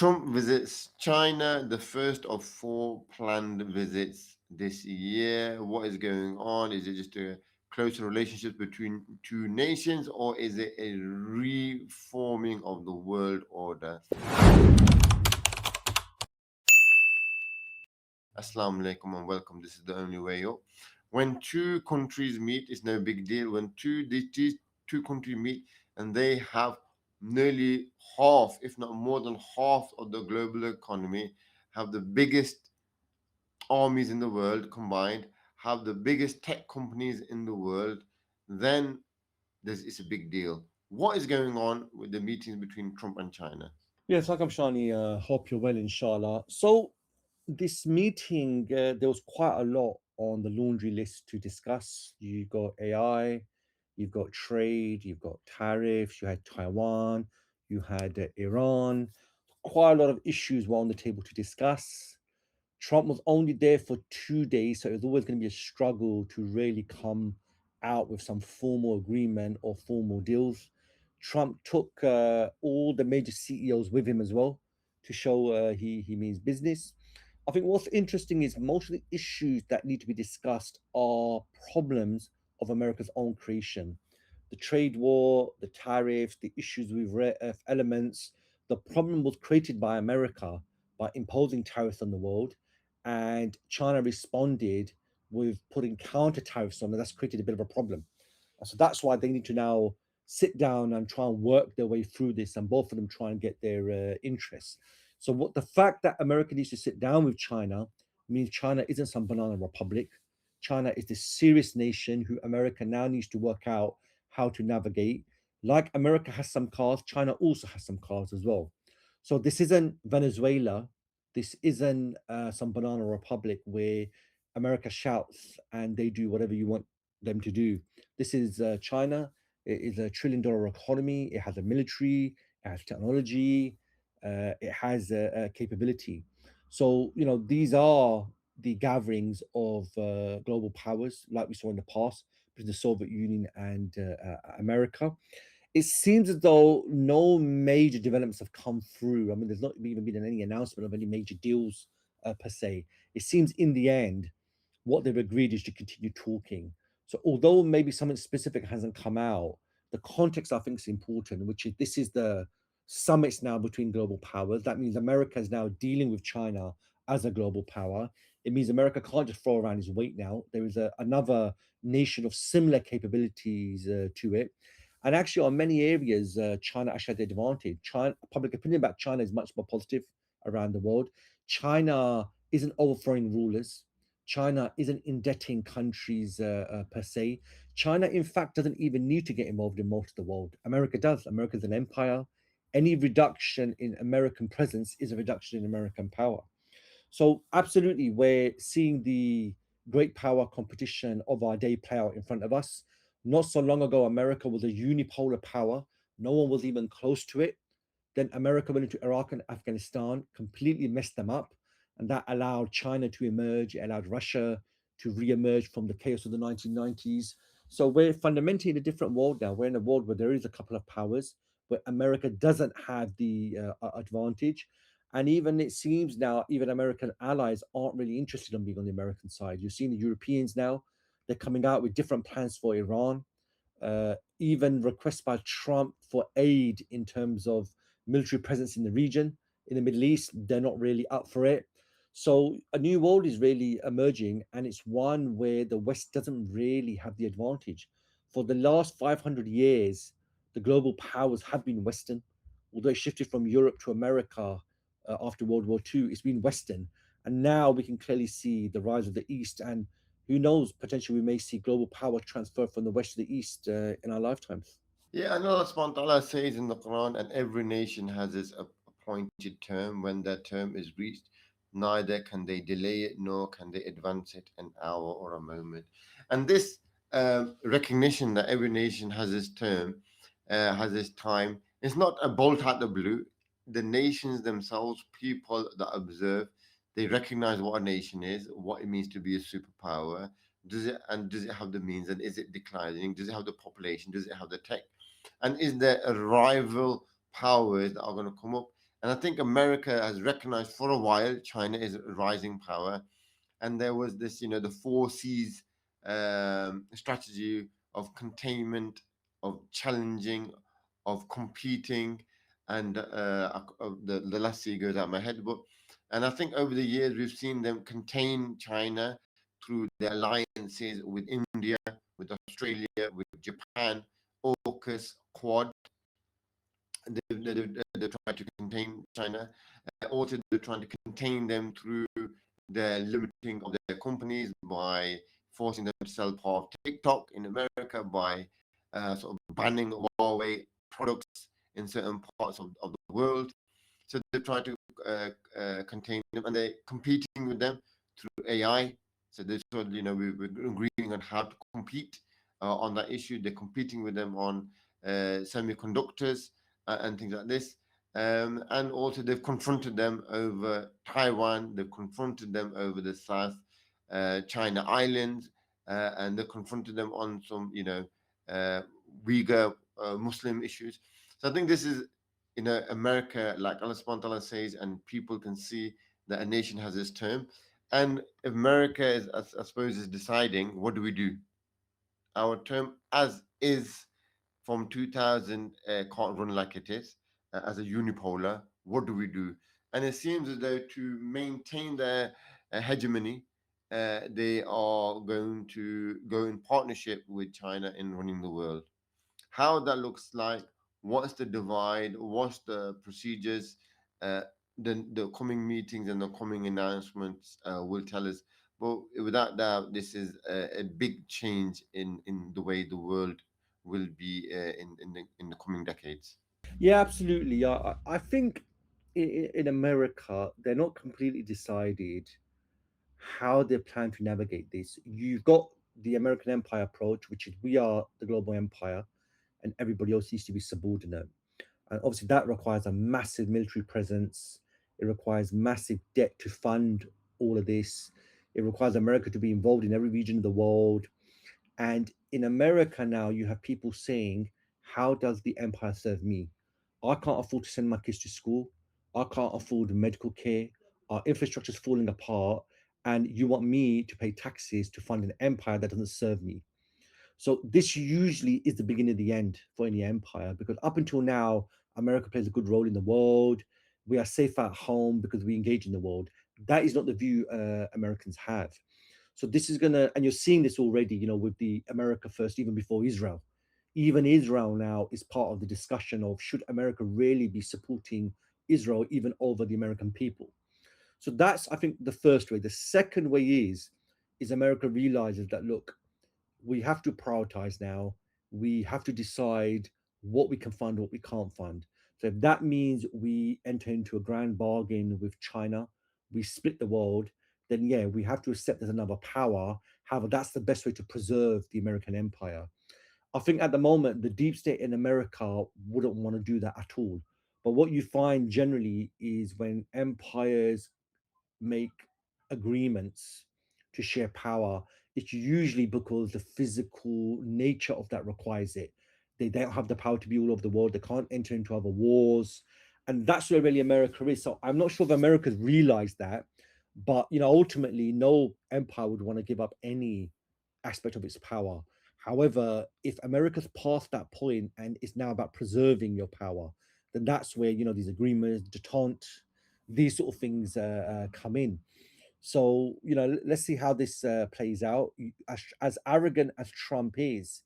Trump visits China, the first of four planned visits this year. What is going on? Is it just a closer relationship between two nations, or is it a reforming of the world order? Assalamu alaikum and welcome. This is the only way up. When two countries meet, it's no big deal. When these two countries meet and they have nearly half, if not more than half, of the global economy, have the biggest armies in the world combined, have the biggest tech companies in the world, then it's a big deal. What is going on with the meetings between Trump and China? Yes, welcome, Shani. Hope you're well, inshallah. So, this meeting, there was quite a lot on the laundry list to discuss. You got AI, you've got trade, you've got tariffs, you had Taiwan, you had Iran. Quite a lot of issues were on the table to discuss. Trump was only there for 2 days, so it was always going to be a struggle to really come out with some formal agreement or formal deals. Trump took all the major CEOs with him as well to show he means business. I think what's interesting is most of the issues that need to be discussed are problems of America's own creation. The trade war, the tariffs, the issues with rare earth elements. The problem was created by America by imposing tariffs on the world, and China responded with putting counter tariffs on, and that's created a bit of a problem. So that's why they need to now sit down and try and work their way through this, and both of them try and get their interests. So what the fact that America needs to sit down with China means China isn't some banana republic. China is this serious nation who America now needs to work out how to navigate. Like America has some cards, China also has some cards as well. So this isn't Venezuela. This isn't some banana republic where America shouts and they do whatever you want them to do. This is China. It is $1 trillion economy. It has a military. It has technology. It has a capability. So these are the gatherings of global powers, like we saw in the past between the Soviet Union and America. It seems as though no major developments have come through. I mean, there's not even been any announcement of any major deals per se. It seems in the end, what they've agreed is to continue talking. So, although maybe something specific hasn't come out, the context I think is important, which is this is the summits now between global powers. That means America is now dealing with China as a global power. It means America can't just throw around his weight now. There is another nation of similar capabilities to it. And actually, on many areas, China actually had the advantage. China, public opinion about China is much more positive around the world. China isn't overthrowing rulers. China isn't indebting countries per se. China, in fact, doesn't even need to get involved in most of the world. America does. America's an empire. Any reduction in American presence is a reduction in American power. So, absolutely, we're seeing the great power competition of our day play out in front of us. Not so long ago, America was a unipolar power. No one was even close to it. Then America went into Iraq and Afghanistan, completely messed them up. And that allowed China to emerge, it allowed Russia to re-emerge from the chaos of the 1990s. So we're fundamentally in a different world now. We're in a world where there is a couple of powers, where America doesn't have the advantage. And even it seems now, even American allies aren't really interested in being on the American side. You've seen the Europeans now, they're coming out with different plans for Iran, even requests by Trump for aid in terms of military presence in the region, in the Middle East. They're not really up for it. So a new world is really emerging, and it's one where the West doesn't really have the advantage. For the last 500 years, the global powers have been Western. Although it shifted from Europe to America after World War II, it's been Western. And now we can clearly see the rise of the East. And who knows, potentially we may see global power transfer from the West to the East in our lifetimes. Yeah, and Allah subhanahu wa ta'ala says in the Quran, and every nation has its appointed term. When that term is reached, neither can they delay it nor can they advance it an hour or a moment. And this recognition that every nation has its term, has its time, is not a bolt out the blue. The nations themselves, people that observe, they recognize what a nation is, what it means to be a superpower. Does it have the means, and is it declining? Does it have the population? Does it have the tech? And is there a rival powers that are going to come up? And I think America has recognized for a while China is a rising power, and there was this, the four C's strategy of containment, of challenging, of competing, and the last C goes out my head, but and I think over the years we've seen them contain China through their alliances with India, with Australia, with Japan, AUKUS, Quad. They're trying to contain China. Also, they're trying to contain them through the limiting of their companies by forcing them to sell part of TikTok in America, by sort of banning Huawei products in certain parts of the world. So they're trying to contain them, and they're competing with them through AI. So this one, we're agreeing on how to compete on that issue. They're competing with them on semiconductors and things like this. And also, they've confronted them over Taiwan. They've confronted them over the South China Islands, and they confronted them on some, uh, Uyghur Muslim issues. So I think this is, America, like Allah subhanahu wa ta'ala says, and people can see that a nation has its term. And America is, I suppose, is deciding what do we do. Our term as is from 2000 can't run like it is as a unipolar. What do we do? And it seems as though to maintain their hegemony, they are going to go in partnership with China in running the world. How that looks like, what's the divide, what's the procedures, uh, the coming meetings and the coming announcements will tell us. But without doubt, this is a big change in the way the world will be in the coming decades. Yeah, absolutely. I think in America, they're not completely decided how they plan to navigate this. You've got the American empire approach, which is we are the global empire and everybody else needs to be subordinate. And obviously, that requires a massive military presence. It requires massive debt to fund all of this. It requires America to be involved in every region of the world. And in America now, you have people saying, how does the empire serve me? I can't afford to send my kids to school. I can't afford medical care. Our infrastructure is falling apart. And you want me to pay taxes to fund an empire that doesn't serve me. So this usually is the beginning of the end for any empire because up until now, America plays a good role in the world. We are safe at home because we engage in the world. That is not the view Americans have. So this is gonna, and you're seeing this already, with the America first, even before Israel. Even Israel now is part of the discussion of should America really be supporting Israel even over the American people. So that's, I think, the first way. The second way is America realizes that look, we have to prioritize now. We have to decide what we can fund, what we can't fund. So if that means we enter into a grand bargain with China, we split the world, then yeah, we have to accept there's another power. However, that's the best way to preserve the American empire. I think at the moment, the deep state in America wouldn't want to do that at all. But what you find generally is when empires make agreements to share power, it's usually because the physical nature of that requires it. They don't have the power to be all over the world. They can't enter into other wars. And that's where really America is. So I'm not sure if America's realized that, but ultimately no empire would want to give up any aspect of its power. However, if America's past that point and it's now about preserving your power, then that's where these agreements, detente, these sort of things come in. So let's see how this plays out. As arrogant as Trump is,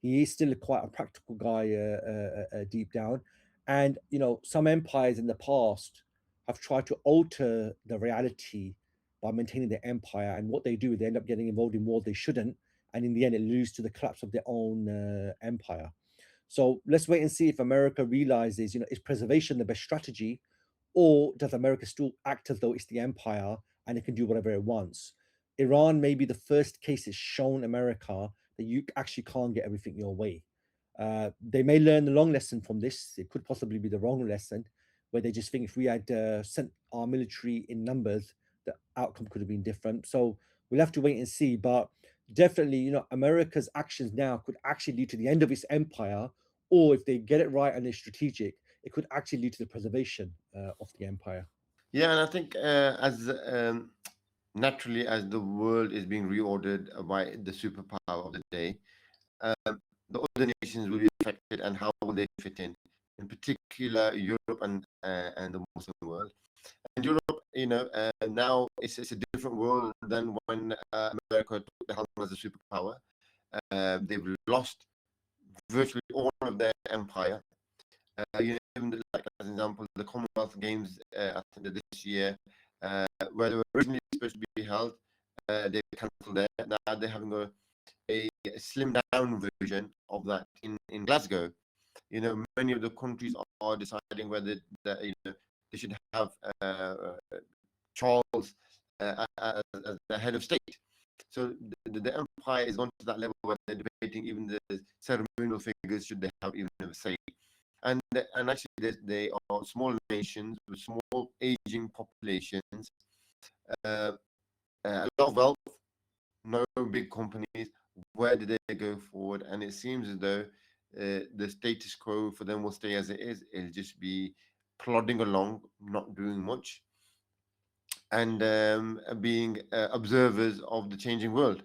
he is still quite a practical guy deep down. And some empires in the past have tried to alter the reality by maintaining their empire. And what they do, they end up getting involved in war they shouldn't, and in the end, it leads to the collapse of their own empire. So let's wait and see if America realizes, is preservation the best strategy, or does America still act as though it's the empire and it can do whatever it wants? Iran may be the first case that's shown America that you actually can't get everything your way. They may learn the long lesson from this. It could possibly be the wrong lesson, where they just think if we had sent our military in numbers, the outcome could have been different. So we'll have to wait and see. But definitely, America's actions now could actually lead to the end of its empire, or if they get it right and they're strategic, it could actually lead to the preservation of the empire. Yeah, and I think as naturally as the world is being reordered by the superpower of the day, the other nations will be affected, and how will they fit in particular Europe and the Muslim world. And Europe, now it's a different world than when America took the helm as a superpower. They've lost virtually all of their empire. Even like as an example, the Commonwealth Games, I think that this year, where they were originally supposed to be held, they cancelled there. Now they're having a slimmed down version of that in Glasgow. Many of the countries are deciding whether they should have Charles as the head of state. So the empire is gone to that level where they're debating even the ceremonial figures should they have even a say. And actually, they are small nations with small aging populations, uh, a lot of wealth, no big companies. Where do they go forward? And it seems as though the status quo for them will stay as it is. It'll just be plodding along, not doing much, and being observers of the changing world.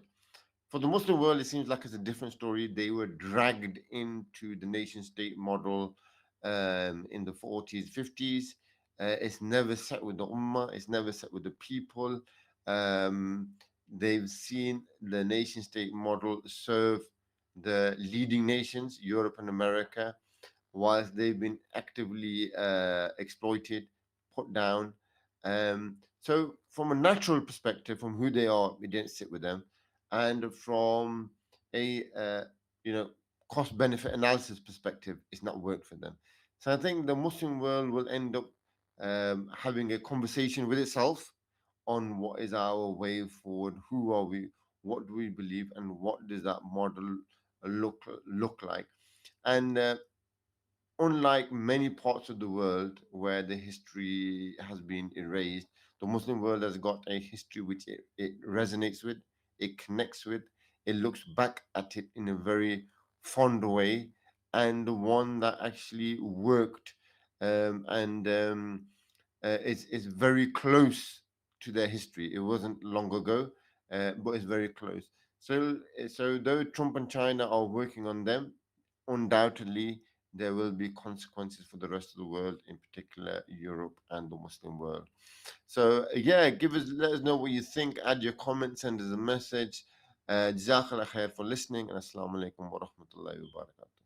For the Muslim world, it seems like it's a different story. They were dragged into the nation state model in the 40s, 50s. It's never set with the Ummah, it's never set with the people. Um, they've seen the nation state model serve the leading nations, Europe and America, whilst they've been actively exploited, put down. So, from a natural perspective, from who they are, it didn't sit with them, and from a cost benefit analysis perspective, it's not worked for them. So, I think the Muslim world will end up having a conversation with itself on what is our way forward, who are we, what do we believe, and what does that model look like. And unlike many parts of the world where the history has been erased, the Muslim world has got a history which it resonates with, it connects with, it looks back at it in a very fond way, and one that actually worked, and it's very close to their history. It wasn't long ago, but it's very close. So though Trump and China are working on them, undoubtedly there will be consequences for the rest of the world, in particular Europe and the Muslim world. So yeah, let us know what you think. Add your comments, send us a message. Jazakallah khair for listening, and assalamu alaikum wa rahmatullahi wa barakatuh.